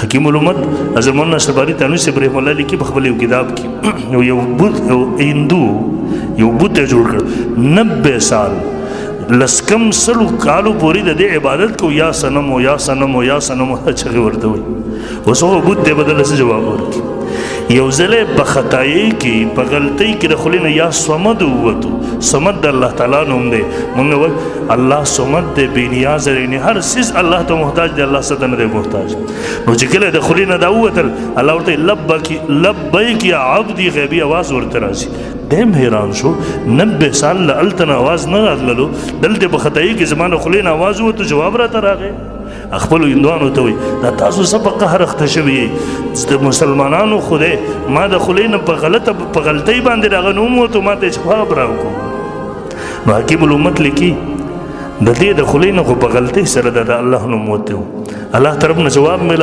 حکیم الامت حضرت مولانا شباری تانوی سے برحم اللہ لیکي په خپل یو کتاب کې یو هندو یو بت جوړ کړ 90 سال لسکم سلو کالو پوری د دې عبادت کو یا صنم او یا صنم او یا صنم چې ورته وي اوس هو بت دې بدل څه جواب ورکړي یو ځله په خطایي کې په غلطۍ کې د خلینو یا صمد وته صمد د الله تعالی نوم دی موږ وایو الله صمد دی بې نیاز دی هر سیز الله ته محتاج دی الله څه ته نه دی محتاج نو چې کله د خلینو دا ووتل الله ورته لبیک یا عبدي غیبي اواز ورته راځي دیم حیران شو 90 سال له هلته نه اواز نه راتللو دلته په خطایي کې زما د خلینو اواز ووته جواب راته راغی خپل هندوانو ته وي دا تاسو څه په قهر اخته شوي د مسلمانانو خدای ما د خلې نه په غلطۍ باندې راغی نو وموتو ما ته جواب راوکړو نو حکیم الامت لیکي د دې د خلې نه خو په غلطۍ سره د الله نوم وته الله طرف نه جواب میلاو